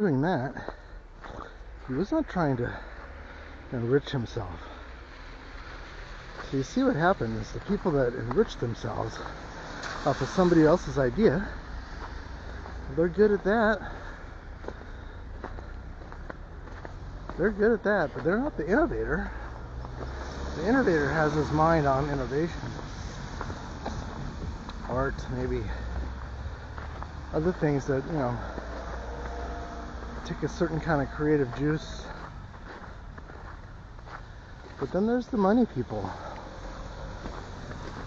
Doing that, he was not trying to enrich himself. So you see what happens, the people that enrich themselves off of somebody else's idea, they're good at that. They're good at that, but they're not the innovator. The innovator has his mind on innovation. Art, maybe other things that, take a certain kind of creative juice. But then there's the money people.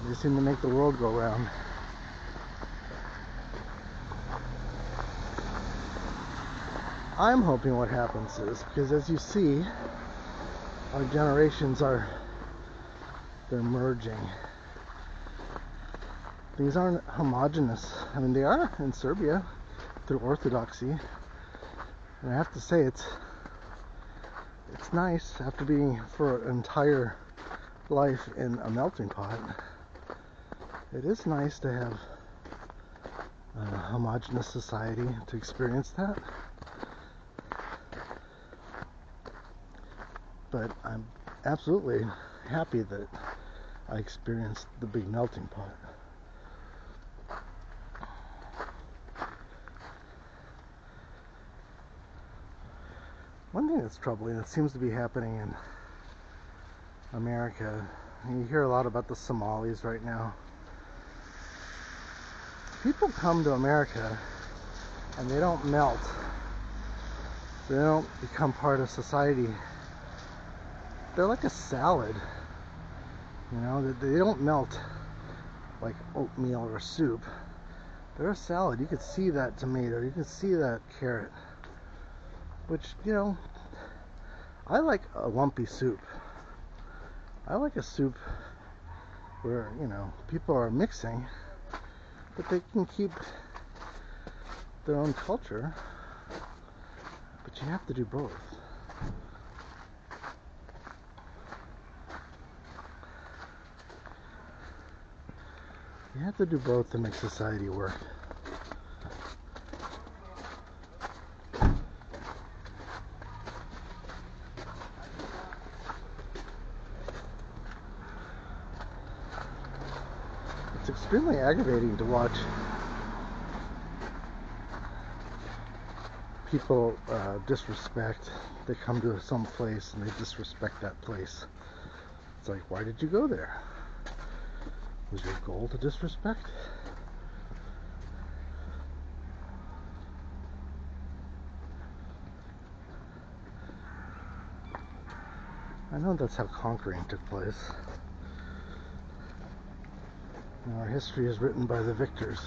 They seem to make the world go round. I'm hoping what happens is, because as you see, our generations they're merging. These aren't homogenous. I mean, they are in Serbia through orthodoxy. And I have to say, it's nice after being for an entire life in a melting pot. It is nice to have a homogenous society to experience that. But I'm absolutely happy that I experienced the big melting pot. One thing that's troubling that seems to be happening in America, and you hear a lot about the Somalis right now. People come to America and they don't melt. They don't become part of society. They're like a salad. They don't melt like oatmeal or soup. They're a salad. You could see that tomato, you can see that carrot. Which, I like a lumpy soup. I like a soup where, people are mixing, but they can keep their own culture. But you have to do both. You have to do both to make society work. It's extremely aggravating to watch people disrespect. They come to some place and they disrespect that place. It's like, why did you go there? Was your goal to disrespect? I know that's how conquering took place. Our history is written by the victors.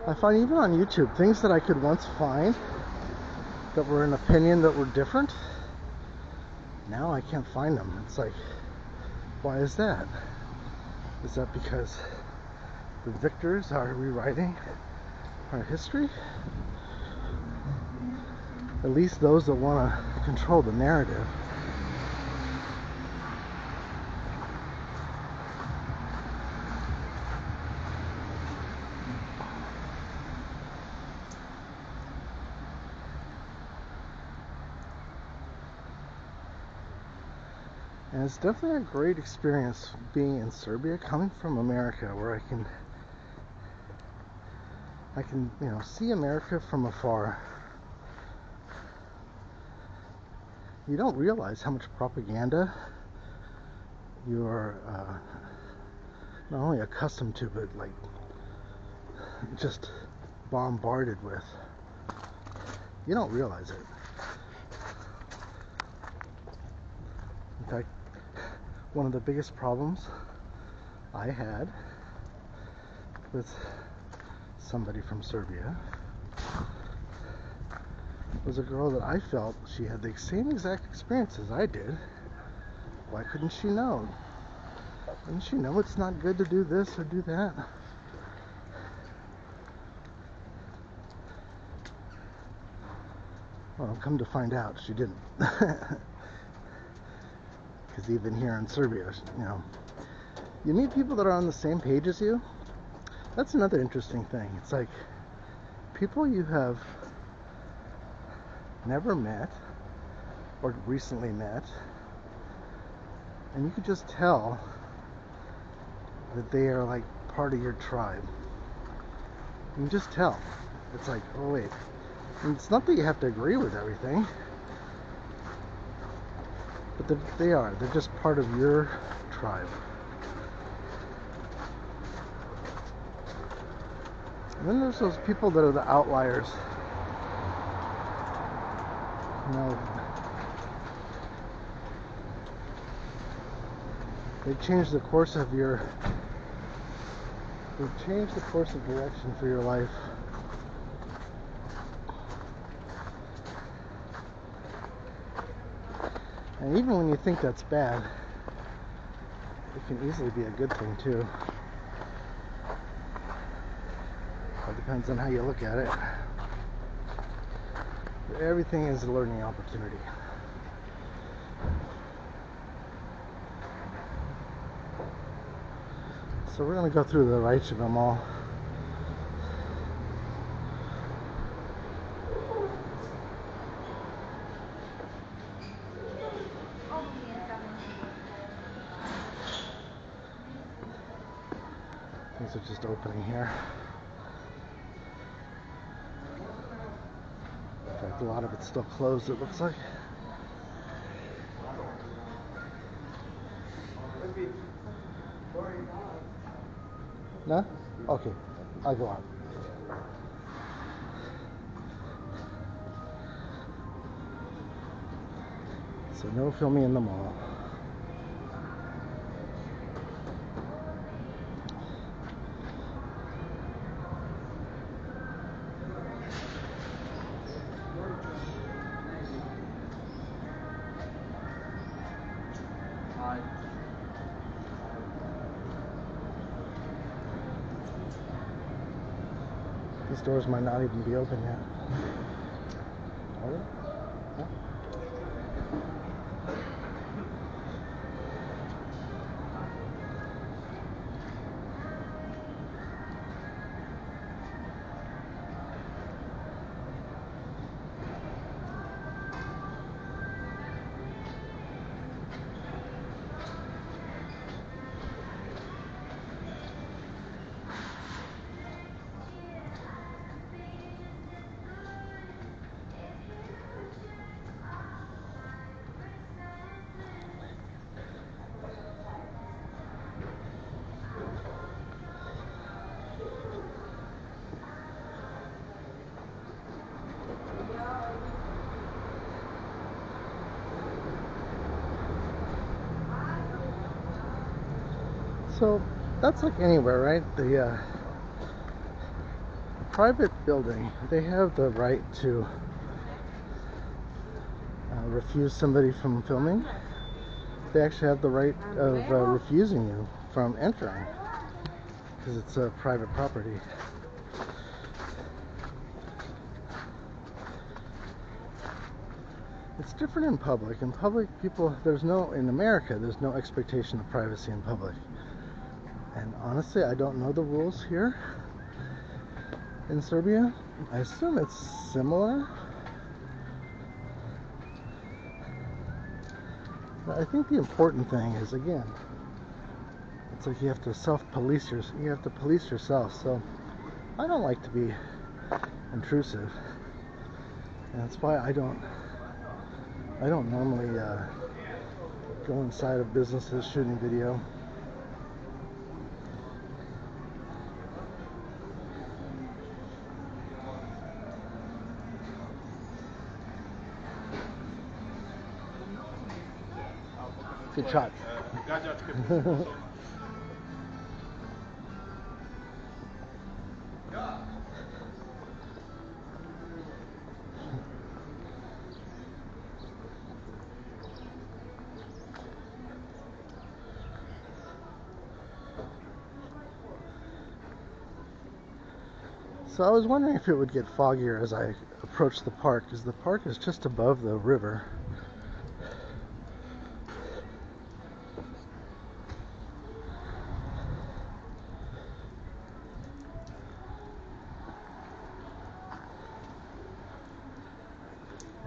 I find even on YouTube, things that I could once find that were an opinion that were different, now I can't find them. It's like, why is that? Is that because the victors are rewriting our history? At least those that want to control the narrative. And it's definitely a great experience being in Serbia, coming from America, where I can see America from afar. You don't realize how much propaganda you're not only accustomed to, but like just bombarded with. You don't realize it. In fact, one of the biggest problems I had with somebody from Serbia was a girl that I felt she had the same exact experience as I did. Why couldn't she know? Didn't she know it's not good to do this or do that? Well, come to find out, she didn't. Because even here in Serbia, you know, you meet people that are on the same page as you. That's another interesting thing. It's like people you have never met or recently met, and you could just tell that they are like part of your tribe. You can just tell. It's like, oh wait, and it's not that you have to agree with everything, but they're just part of your tribe. And then there's those people that are the outliers. You know, they change the course of direction for your life. And even when you think that's bad, it can easily be a good thing too. It depends on how you look at it. Everything is a learning opportunity. So we're going to go through the Rajca Mall. Things are just opening here. In fact, a lot of it's still closed, it looks like. No? Okay, I'll go on. So no filming in the mall. These doors might not even be open yet. Are they? No? So that's like anywhere, right? The private building, they have the right to refuse somebody from filming. They actually have the right of refusing you from entering because it's a private property. It's different in public. In public, people, in America, there's no expectation of privacy in public. And honestly, I don't know the rules here in Serbia. I assume it's similar. But I think the important thing is, again, it's like you have to police yourself. So I don't like to be intrusive. And that's why I don't normally go inside of businesses shooting video. Good shot. So I was wondering if it would get foggier as I approach the park because the park is just above the river.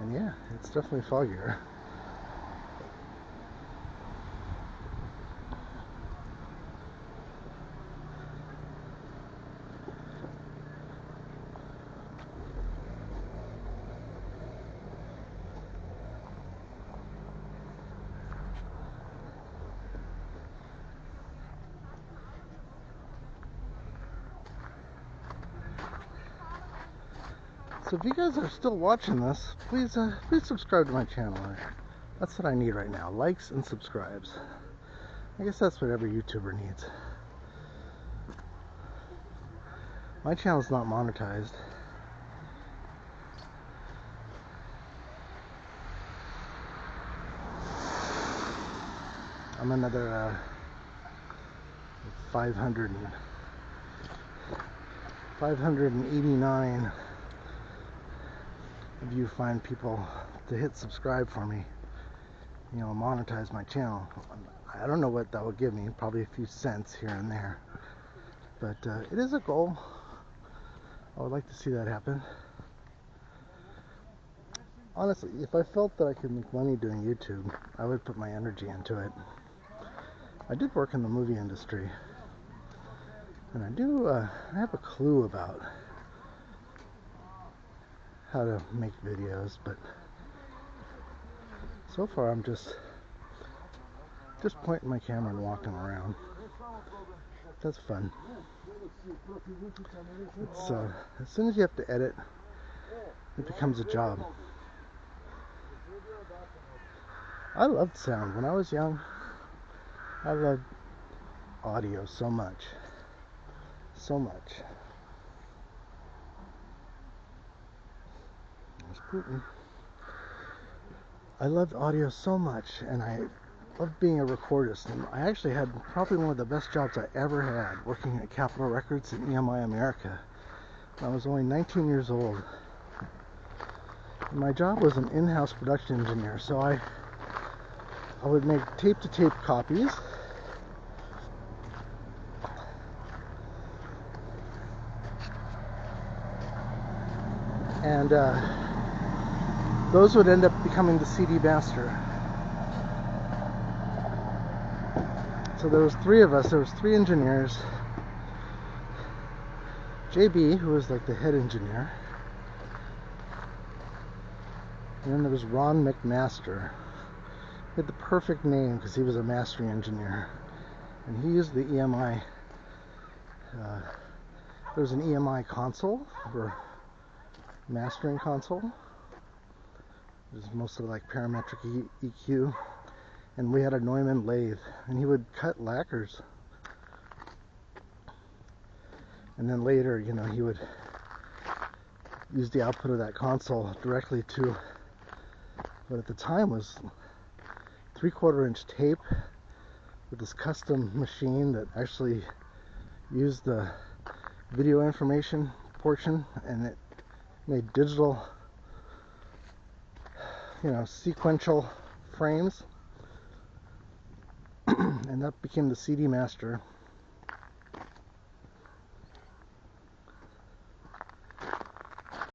And yeah, it's definitely foggier. So if you guys are still watching this, please subscribe to my channel. That's what I need right now, likes and subscribes. I guess that's what every YouTuber needs. My channel's not monetized. I'm another 589 of you find people to hit subscribe for me, you know, monetize my channel. I don't know what that will give me, probably a few cents here and there, but it is a goal. I would like to see that happen. Honestly, if I felt that I could make money doing YouTube, I would put my energy into it. I did work in the movie industry, and I have a clue about how to make videos, but so far I'm just pointing my camera and walking around. That's fun. It's as soon as you have to edit, it becomes a job. I loved sound when I was young. I loved audio so much. There's Putin. I loved audio so much, and I loved being a recordist. And I actually had probably one of the best jobs I ever had, working at Capitol Records in EMI America. I was only 19 years old. And my job was an in-house production engineer, so I would make tape-to-tape copies. And those would end up becoming the CD master. So there was three of us. There was three engineers. JB, who was like the head engineer. And then there was Ron McMaster. He had the perfect name because he was a mastering engineer. And he used the EMI. There was an EMI console for mastering console. It was mostly like parametric EQ. And we had a Neumann lathe. And he would cut lacquers. And then later, you know, he would use the output of that console directly to what at the time was 3/4 inch tape with this custom machine that actually used the video information portion, and it made digital, you know, sequential frames. And that became the CD master.